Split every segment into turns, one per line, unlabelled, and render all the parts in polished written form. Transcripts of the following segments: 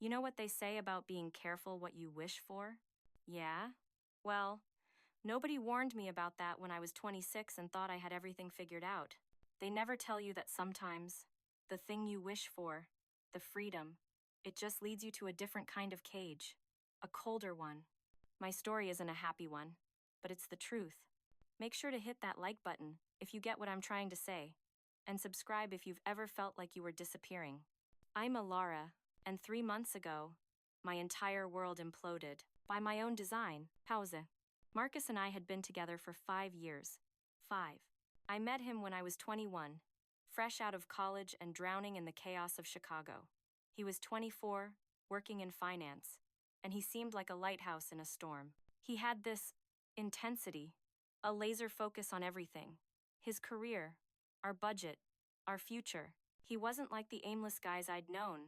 You know what they say about being careful what you wish for? Yeah? Well, nobody warned me about that when I was 26 and thought I had everything figured out. They never tell you that sometimes the thing you wish for, the freedom, it just leads you to a different kind of cage, a colder one. My story isn't a happy one, but it's the truth. Make sure to hit that like button if you get what I'm trying to say, and subscribe if you've ever felt like you were disappearing. I'm Lara, and 3 months ago, my entire world imploded. By my own design. Pause. Marcus and I had been together for 5 years. 5. I met him when I was 21, fresh out of college and drowning in the chaos of Chicago. He was 24, working in finance, and he seemed like a lighthouse in a storm. He had this intensity, a laser focus on everything. His career, our budget, our future. He wasn't like the aimless guys I'd known,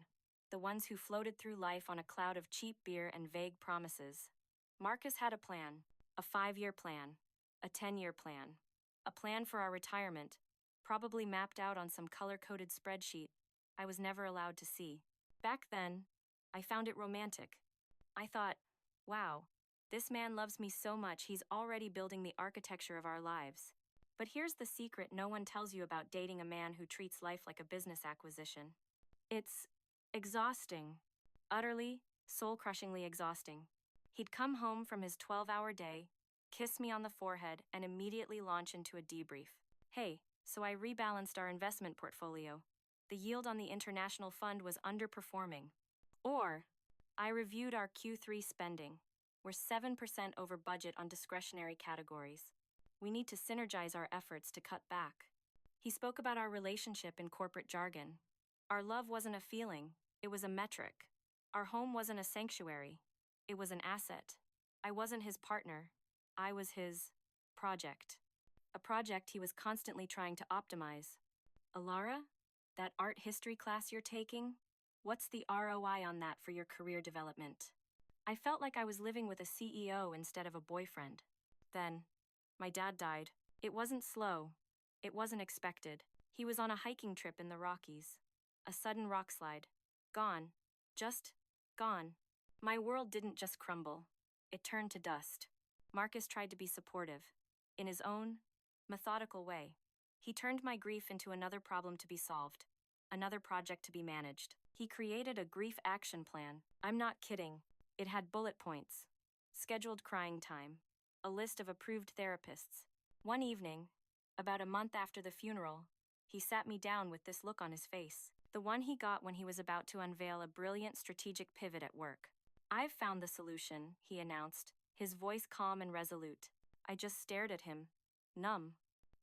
the ones who floated through life on a cloud of cheap beer and vague promises. Marcus had a plan, a 5-year plan, a 10-year plan, a plan for our retirement, probably mapped out on some color-coded spreadsheet I was never allowed to see. Back then, I found it romantic. I thought, wow, this man loves me so much he's already building the architecture of our lives. But here's the secret no one tells you about dating a man who treats life like a business acquisition. It's exhausting. Utterly, soul-crushingly exhausting. He'd come home from his 12-hour day, kiss me on the forehead, and immediately launch into a debrief. Hey, so I rebalanced our investment portfolio. The yield on the international fund was underperforming. Or, I reviewed our Q3 spending. We're 7% over budget on discretionary categories. We need to synergize our efforts to cut back. He spoke about our relationship in corporate jargon. Our love wasn't a feeling, it was a metric. Our home wasn't a sanctuary, it was an asset. I wasn't his partner, I was his project. A project he was constantly trying to optimize. Alara, that art history class you're taking? What's the ROI on that for your career development? I felt like I was living with a CEO instead of a boyfriend. Then, my dad died. It wasn't slow. It wasn't expected. He was on a hiking trip in the Rockies. A sudden rock slide. Gone. Just gone. My world didn't just crumble. It turned to dust. Marcus tried to be supportive. In his own, methodical way. He turned my grief into another problem to be solved. Another project to be managed. He created a grief action plan. I'm not kidding. It had bullet points. Scheduled crying time. A list of approved therapists. One evening, about a month after the funeral, he sat me down with this look on his face. The one he got when he was about to unveil a brilliant strategic pivot at work. I've found the solution, he announced, his voice calm and resolute. I just stared at him, numb.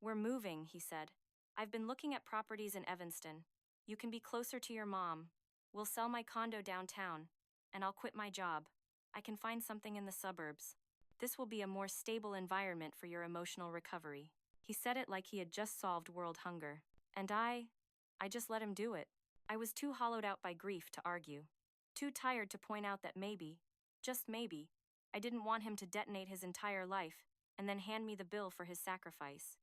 We're moving, he said. I've been looking at properties in Evanston. You can be closer to your mom. We'll sell my condo downtown, and I'll quit my job. I can find something in the suburbs. This will be a more stable environment for your emotional recovery. He said it like he had just solved world hunger. And I just let him do it. I was too hollowed out by grief to argue. Too tired to point out that maybe, just maybe, I didn't want him to detonate his entire life and then hand me the bill for his sacrifice.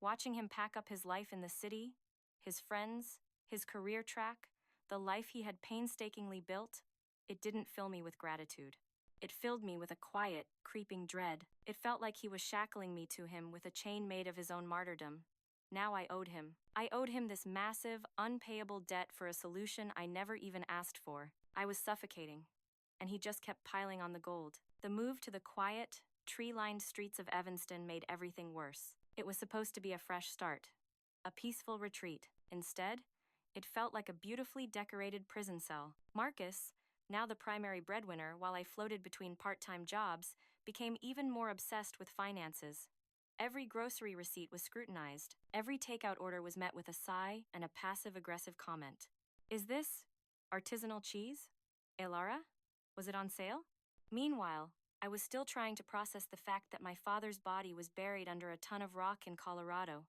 Watching him pack up his life in the city, his friends, his career track, the life he had painstakingly built, it didn't fill me with gratitude. It filled me with a quiet, creeping dread. It felt like he was shackling me to him with a chain made of his own martyrdom. Now I owed him. I owed him this massive, unpayable debt for a solution I never even asked for. I was suffocating, and he just kept piling on the gold. The move to the quiet, tree-lined streets of Evanston made everything worse. It was supposed to be a fresh start, a peaceful retreat. Instead, it felt like a beautifully decorated prison cell. Marcus, now the primary breadwinner while I floated between part-time jobs, became even more obsessed with finances. Every grocery receipt was scrutinized. Every takeout order was met with a sigh and a passive-aggressive comment. Is this artisanal cheese? Elara? Was it on sale? Meanwhile, I was still trying to process the fact that my father's body was buried under a ton of rock in Colorado,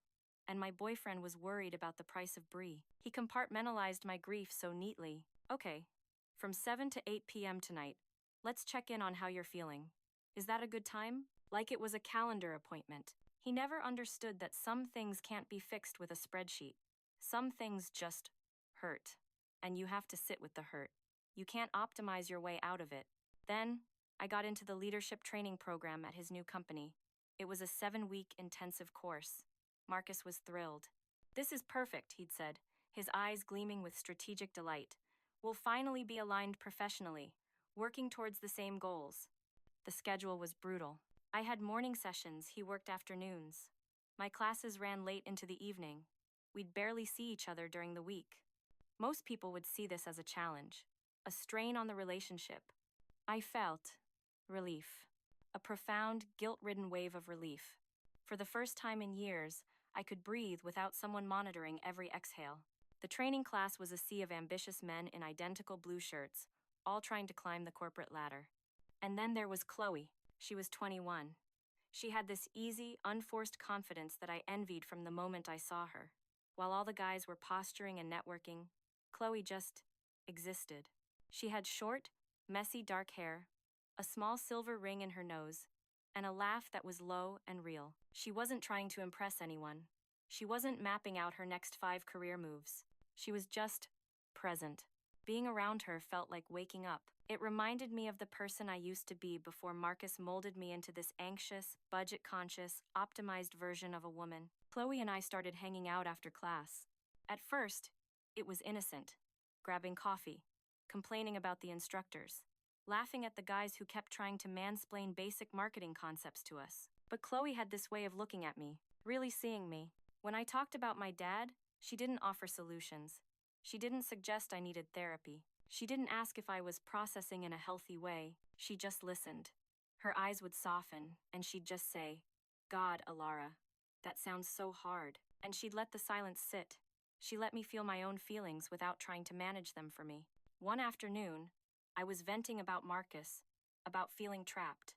and my boyfriend was worried about the price of brie. He compartmentalized my grief so neatly. Okay, from 7 to 8 p.m. tonight, let's check in on how you're feeling. Is that a good time? Like it was a calendar appointment. He never understood that some things can't be fixed with a spreadsheet. Some things just hurt, and you have to sit with the hurt. You can't optimize your way out of it. Then, I got into the leadership training program at his new company. It was a 7-week intensive course. Marcus was thrilled. "This is perfect," he'd said, his eyes gleaming with strategic delight. "We'll finally be aligned professionally, working towards the same goals." The schedule was brutal. I had morning sessions, he worked afternoons. My classes ran late into the evening. We'd barely see each other during the week. Most people would see this as a challenge, a strain on the relationship. I felt relief, a profound, guilt-ridden wave of relief. For the first time in years, I could breathe without someone monitoring every exhale. The training class was a sea of ambitious men in identical blue shirts, all trying to climb the corporate ladder. And then there was Chloe. She was 21. She had this easy, unforced confidence that I envied from the moment I saw her. While all the guys were posturing and networking, Chloe just existed. She had short, messy dark hair, a small silver ring in her nose, and a laugh that was low and real. She wasn't trying to impress anyone. She wasn't mapping out her next 5 career moves. She was just present. Being around her felt like waking up. It reminded me of the person I used to be before Marcus molded me into this anxious, budget-conscious, optimized version of a woman. Chloe and I started hanging out after class. At first, it was innocent, grabbing coffee, complaining about the instructors, laughing at the guys who kept trying to mansplain basic marketing concepts to us. But Chloe had this way of looking at me, really seeing me. When I talked about my dad, she didn't offer solutions. She didn't suggest I needed therapy. She didn't ask if I was processing in a healthy way. She just listened. Her eyes would soften, and she'd just say, "God, Alara, that sounds so hard." And she'd let the silence sit. She let me feel my own feelings without trying to manage them for me. One afternoon, I was venting about Marcus, about feeling trapped.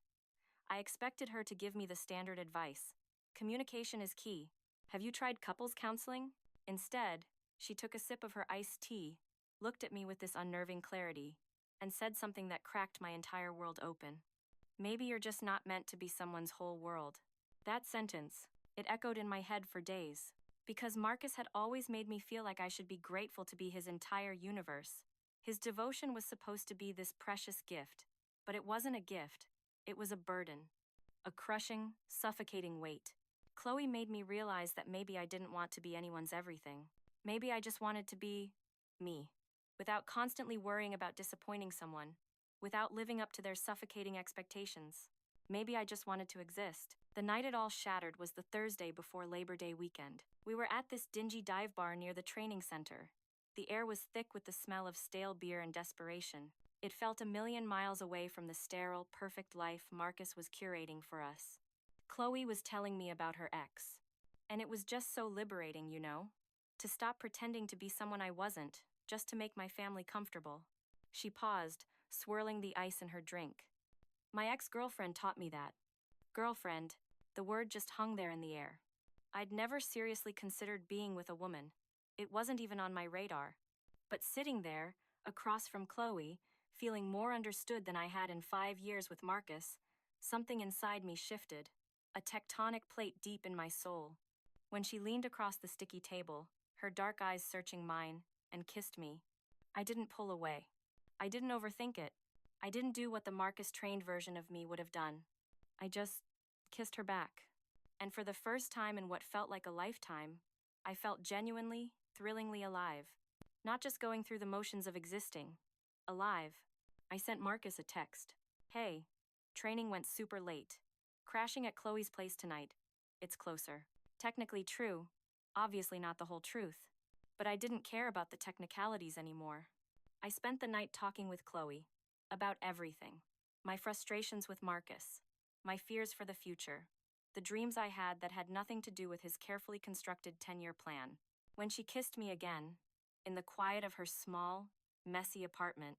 I expected her to give me the standard advice. Communication is key. Have you tried couples counseling? Instead, she took a sip of her iced tea, looked at me with this unnerving clarity, and said something that cracked my entire world open. "Maybe you're just not meant to be someone's whole world." That sentence, it echoed in my head for days, because Marcus had always made me feel like I should be grateful to be his entire universe. His devotion was supposed to be this precious gift, but it wasn't a gift, it was a burden, a crushing, suffocating weight. Chloe made me realize that maybe I didn't want to be anyone's everything. Maybe I just wanted to be me, without constantly worrying about disappointing someone, without living up to their suffocating expectations. Maybe I just wanted to exist. The night it all shattered was the Thursday before Labor Day weekend. We were at this dingy dive bar near the training center. The air was thick with the smell of stale beer and desperation. It felt a million miles away from the sterile, perfect life Marcus was curating for us. Chloe was telling me about her ex. And it was just so liberating, you know? To stop pretending to be someone I wasn't, just to make my family comfortable. She paused, swirling the ice in her drink. My ex-girlfriend taught me that. Girlfriend, the word just hung there in the air. I'd never seriously considered being with a woman. It wasn't even on my radar. But sitting there, across from Chloe, feeling more understood than I had in 5 years with Marcus, something inside me shifted, a tectonic plate deep in my soul. When she leaned across the sticky table, her dark eyes searching mine, and kissed me, I didn't pull away. I didn't overthink it. I didn't do what the Marcus-trained version of me would have done. I just kissed her back. And for the first time in what felt like a lifetime, I felt genuinely, thrillingly alive. Not just going through the motions of existing. Alive. I sent Marcus a text. "Hey, training went super late. Crashing at Chloe's place tonight. It's closer." Technically true. Obviously not the whole truth. But I didn't care about the technicalities anymore. I spent the night talking with Chloe. About everything. My frustrations with Marcus. My fears for the future. The dreams I had nothing to do with his carefully constructed 10-year plan. When she kissed me again, in the quiet of her small, messy apartment,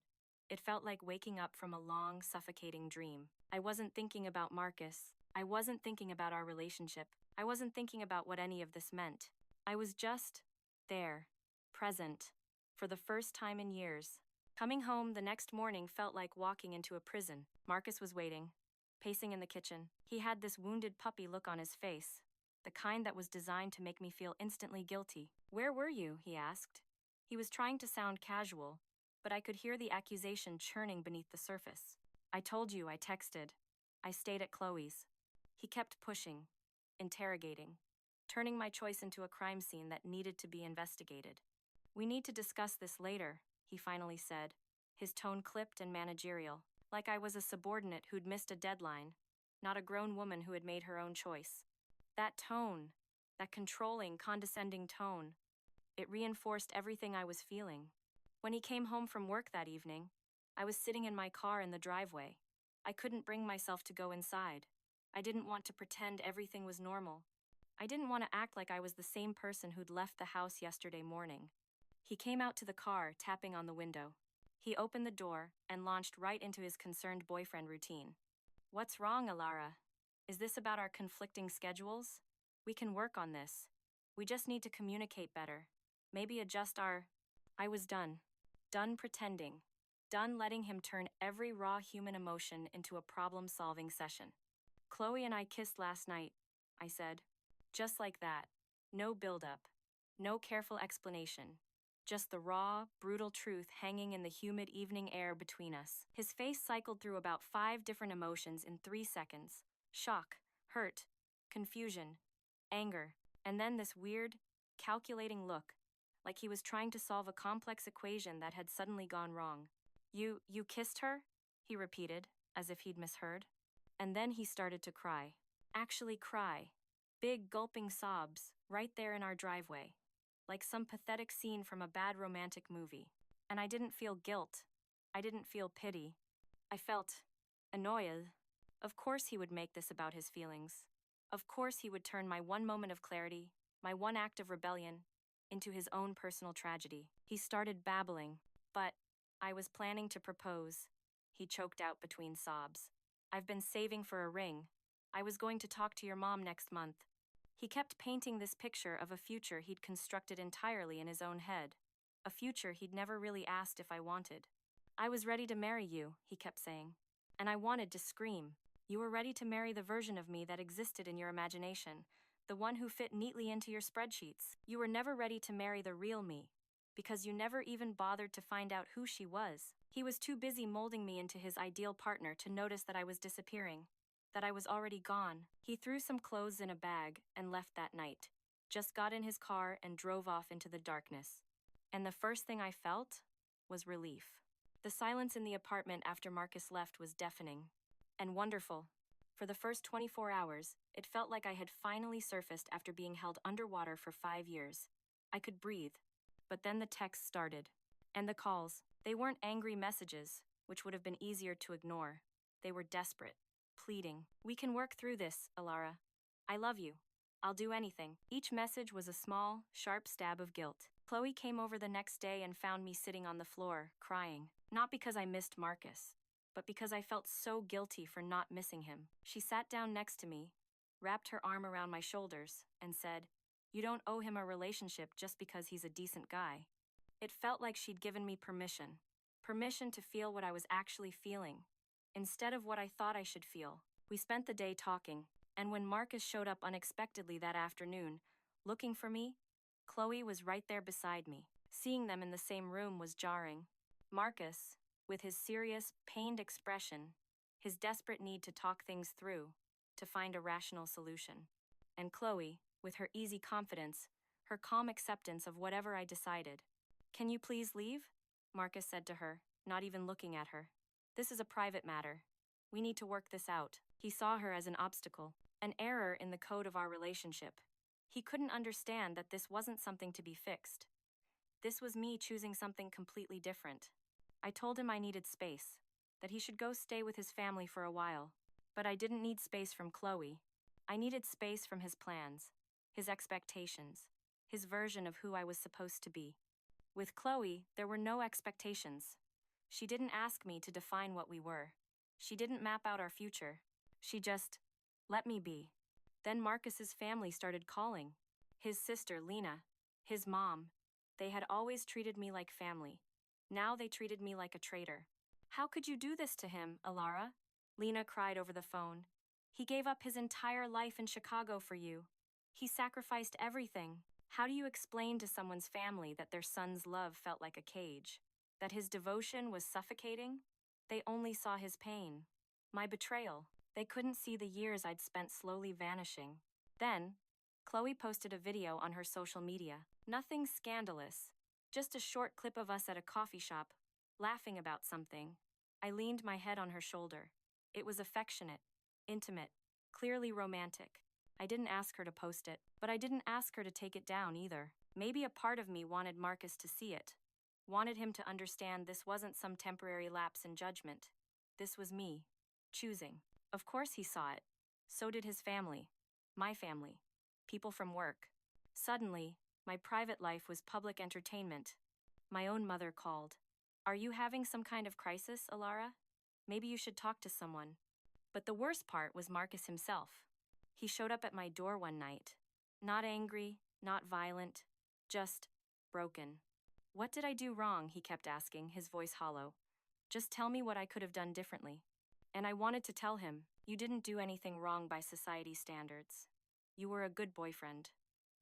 it felt like waking up from a long, suffocating dream. I wasn't thinking about Marcus. I wasn't thinking about our relationship. I wasn't thinking about what any of this meant. I was just there, present, for the first time in years. Coming home the next morning felt like walking into a prison. Marcus was waiting, pacing in the kitchen. He had this wounded puppy look on his face, the kind that was designed to make me feel instantly guilty. "Where were you?" he asked. He was trying to sound casual, but I could hear the accusation churning beneath the surface. I told you, I texted. I stayed at Chloe's. He kept pushing, interrogating, turning my choice into a crime scene that needed to be investigated. We need to discuss this later, he finally said, his tone clipped and managerial, like I was a subordinate who'd missed a deadline, not a grown woman who had made her own choice. That tone, that controlling, condescending tone, it reinforced everything I was feeling. When he came home from work that evening, I was sitting in my car in the driveway. I couldn't bring myself to go inside. I didn't want to pretend everything was normal. I didn't want to act like I was the same person who'd left the house yesterday morning. He came out to the car, tapping on the window. He opened the door and launched right into his concerned boyfriend routine. What's wrong, Alara? Is this about our conflicting schedules? We can work on this. We just need to communicate better. Maybe adjust our... I was done. Done pretending. Done letting him turn every raw human emotion into a problem-solving session. Chloe and I kissed last night, I said. Just like that. No build-up. No careful explanation. Just the raw, brutal truth hanging in the humid evening air between us. His face cycled through about 5 different emotions in 3 seconds. Shock, hurt, confusion, anger, and then this weird, calculating look, like he was trying to solve a complex equation that had suddenly gone wrong. You kissed her? He repeated, as if he'd misheard. And then he started to cry. Actually cry. Big, gulping sobs, right there in our driveway. Like some pathetic scene from a bad romantic movie. And I didn't feel guilt. I didn't feel pity. I felt annoyed. Of course he would make this about his feelings. Of course he would turn my one moment of clarity, my one act of rebellion, into his own personal tragedy. He started babbling, but I was planning to propose, he choked out between sobs. I've been saving for a ring. I was going to talk to your mom next month. He kept painting this picture of a future he'd constructed entirely in his own head. A future he'd never really asked if I wanted. I was ready to marry you, he kept saying. And I wanted to scream. You were ready to marry the version of me that existed in your imagination, the one who fit neatly into your spreadsheets. You were never ready to marry the real me, because you never even bothered to find out who she was. He was too busy molding me into his ideal partner to notice that I was disappearing, that I was already gone. He threw some clothes in a bag and left that night, just got in his car and drove off into the darkness. And the first thing I felt was relief. The silence in the apartment after Marcus left was deafening and wonderful. For the first 24 hours, it felt like I had finally surfaced after being held underwater for 5 years. I could breathe. But then the texts started. And the calls. They weren't angry messages, which would have been easier to ignore. They were desperate, pleading. We can work through this, Alara. I love you. I'll do anything. Each message was a small, sharp stab of guilt. Chloe came over the next day and found me sitting on the floor, crying. Not because I missed Marcus, but because I felt so guilty for not missing him. She sat down next to me, wrapped her arm around my shoulders, and said, "You don't owe him a relationship just because he's a decent guy." It felt like she'd given me permission. Permission to feel what I was actually feeling, instead of what I thought I should feel. We spent the day talking, and when Marcus showed up unexpectedly that afternoon, looking for me, Chloe was right there beside me. Seeing them in the same room was jarring. Marcus, with his serious, pained expression, his desperate need to talk things through, to find a rational solution. And Chloe, with her easy confidence, her calm acceptance of whatever I decided. "Can you please leave?" Marcus said to her, not even looking at her. "This is a private matter. We need to work this out." He saw her as an obstacle, an error in the code of our relationship. He couldn't understand that this wasn't something to be fixed. This was me choosing something completely different. I told him I needed space, that he should go stay with his family for a while. But I didn't need space from Chloe. I needed space from his plans, his expectations, his version of who I was supposed to be. With Chloe, there were no expectations. She didn't ask me to define what we were. She didn't map out our future. She just let me be. Then Marcus's family started calling. His sister, Lena, his mom. They had always treated me like family. Now they treated me like a traitor. "How could you do this to him, Alara?" Lena cried over the phone. "He gave up his entire life in Chicago for you. He sacrificed everything. How do you explain to someone's family that their son's love felt like a cage? That his devotion was suffocating? They only saw his pain. My betrayal. They couldn't see the years I'd spent slowly vanishing. Then, Chloe posted a video on her social media. Nothing scandalous. Just a short clip of us at a coffee shop, laughing about something. I leaned my head on her shoulder. It was affectionate, intimate, clearly romantic. I didn't ask her to post it, but I didn't ask her to take it down either. Maybe a part of me wanted Marcus to see it. Wanted him to understand this wasn't some temporary lapse in judgment. This was me. Choosing. Of course he saw it. So did his family. My family. People from work. Suddenly, my private life was public entertainment. My own mother called. "Are you having some kind of crisis, Alara? Maybe you should talk to someone." But the worst part was Marcus himself. He showed up at my door one night. Not angry, not violent, just broken. "What did I do wrong?" he kept asking, his voice hollow. "Just tell me what I could have done differently." And I wanted to tell him, "You didn't do anything wrong by society standards. You were a good boyfriend,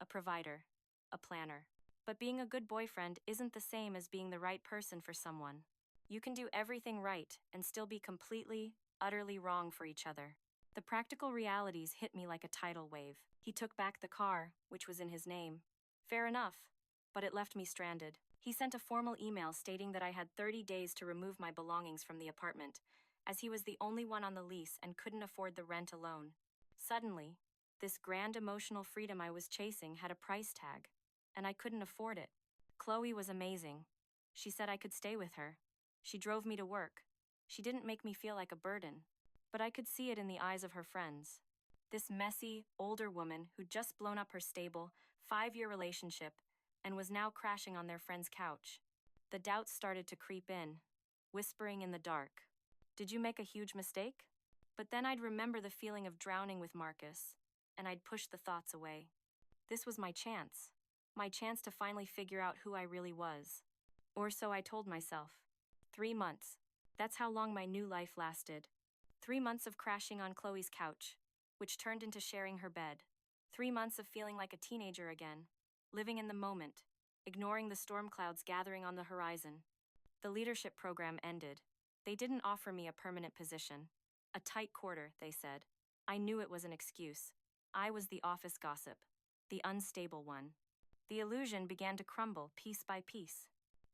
a provider, a planner. But being a good boyfriend isn't the same as being the right person for someone. You can do everything right and still be completely, utterly wrong for each other." The practical realities hit me like a tidal wave. He took back the car, which was in his name. Fair enough, but it left me stranded. He sent a formal email stating that I had 30 days to remove my belongings from the apartment, as he was the only one on the lease and couldn't afford the rent alone. Suddenly, this grand emotional freedom I was chasing had a price tag, and I couldn't afford it. Chloe was amazing. She said I could stay with her. She drove me to work. She didn't make me feel like a burden. But I could see it in the eyes of her friends. This messy, older woman who'd just blown up her stable, 5-year relationship and was now crashing on their friend's couch. The doubts started to creep in, whispering in the dark. "Did you make a huge mistake?" But then I'd remember the feeling of drowning with Marcus, and I'd push the thoughts away. This was my chance. My chance to finally figure out who I really was. Or so I told myself. 3 months. That's how long my new life lasted. 3 months of crashing on Chloe's couch, which turned into sharing her bed. 3 months of feeling like a teenager again, living in the moment, ignoring the storm clouds gathering on the horizon. The leadership program ended. They didn't offer me a permanent position. A tight quarter, they said. I knew it was an excuse. I was the office gossip, the unstable one. The illusion began to crumble piece by piece.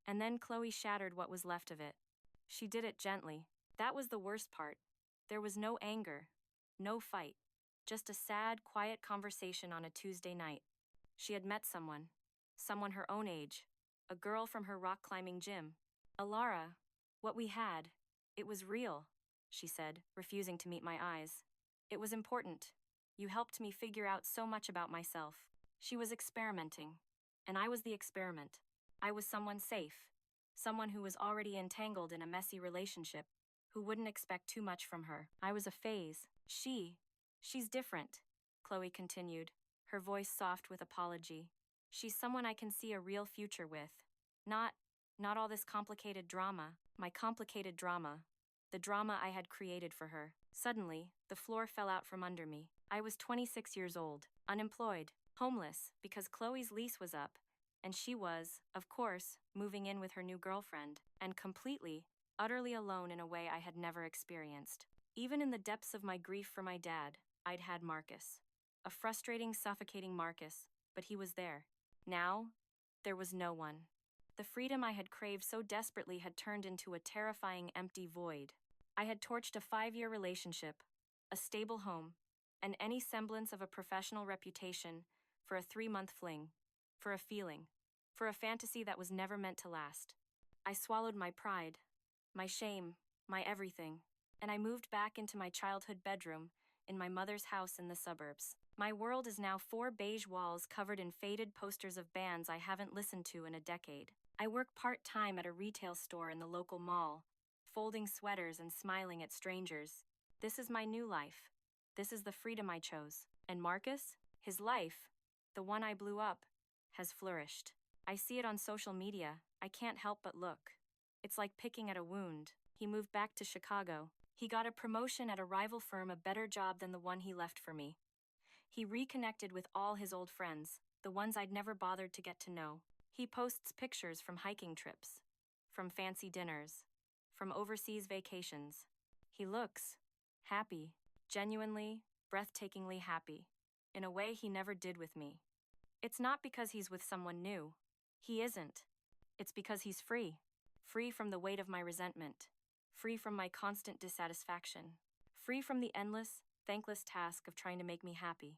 And then Chloe shattered what was left of it. She did it gently. That was the worst part. There was no anger, no fight, just a sad, quiet conversation on a Tuesday night. She had met someone her own age, a girl from her rock climbing gym. "Alara, what we had, it was real," she said, refusing to meet my eyes. "It was important. You helped me figure out so much about myself." She was experimenting, and I was the experiment. I was someone safe, someone who was already entangled in a messy relationship, who wouldn't expect too much from her. I was a phase. She's different, Chloe continued, her voice soft with apology. "She's someone I can see a real future with. Not all this complicated drama, my complicated drama, the drama I had created for her." Suddenly, the floor fell out from under me. I was 26 years old, unemployed, homeless, because Chloe's lease was up, and she was, of course, moving in with her new girlfriend, and completely, utterly alone in a way I had never experienced. Even in the depths of my grief for my dad, I'd had Marcus. A frustrating, suffocating Marcus, but he was there. Now, there was no one. The freedom I had craved so desperately had turned into a terrifying, empty void. I had torched a 5-year relationship, a stable home, and any semblance of a professional reputation for a 3-month fling, for a feeling, for a fantasy that was never meant to last. I swallowed my pride, my shame, my everything, and I moved back into my childhood bedroom in my mother's house in the suburbs. My world is now 4 beige walls covered in faded posters of bands I haven't listened to in a decade. I work part-time at a retail store in the local mall, folding sweaters and smiling at strangers. This is my new life. This is the freedom I chose. And Marcus, his life, the one I blew up, has flourished. I see it on social media. I can't help but look. It's like picking at a wound. He moved back to Chicago. He got a promotion at a rival firm, a better job than the one he left for me. He reconnected with all his old friends, the ones I'd never bothered to get to know. He posts pictures from hiking trips, from fancy dinners, from overseas vacations. He looks happy, genuinely, breathtakingly happy, in a way he never did with me. It's not because he's with someone new. He isn't. It's because he's free. Free from the weight of my resentment. Free from my constant dissatisfaction. Free from the endless, thankless task of trying to make me happy.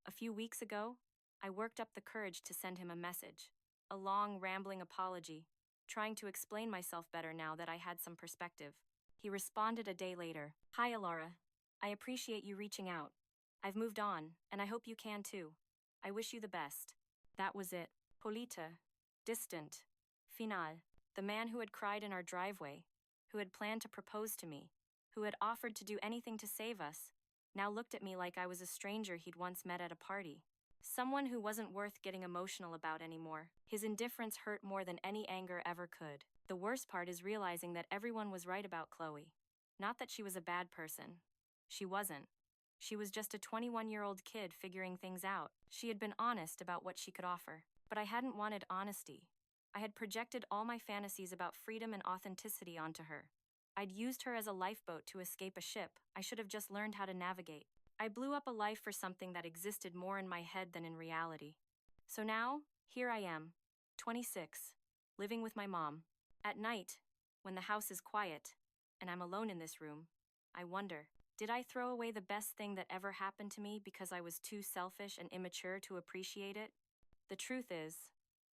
A few weeks ago, I worked up the courage to send him a message. A long, rambling apology, trying to explain myself better now that I had some perspective. He responded a day later. Hi, Laura. I appreciate you reaching out. I've moved on, and I hope you can too. I wish you the best. That was it. Polita. Distant. Final. The man who had cried in our driveway, who had planned to propose to me, who had offered to do anything to save us, now looked at me like I was a stranger he'd once met at a party. Someone who wasn't worth getting emotional about anymore. His indifference hurt more than any anger ever could. The worst part is realizing that everyone was right about Chloe. Not that she was a bad person. She wasn't. She was just a 21-year-old kid figuring things out. She had been honest about what she could offer. But I hadn't wanted honesty. I had projected all my fantasies about freedom and authenticity onto her. I'd used her as a lifeboat to escape a ship. I should have just learned how to navigate. I blew up a life for something that existed more in my head than in reality. So now, here I am, 26, living with my mom. At night, when the house is quiet, and I'm alone in this room, I wonder, did I throw away the best thing that ever happened to me because I was too selfish and immature to appreciate it? The truth is,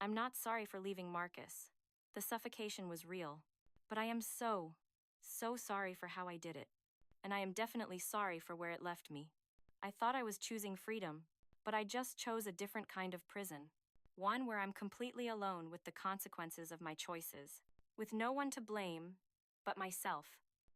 I'm not sorry for leaving Marcus. The suffocation was real. But I am so sorry for how I did it. And I am definitely sorry for where it left me. I thought I was choosing freedom, but I just chose a different kind of prison. One where I'm completely alone with the consequences of my choices, with no one to blame but myself.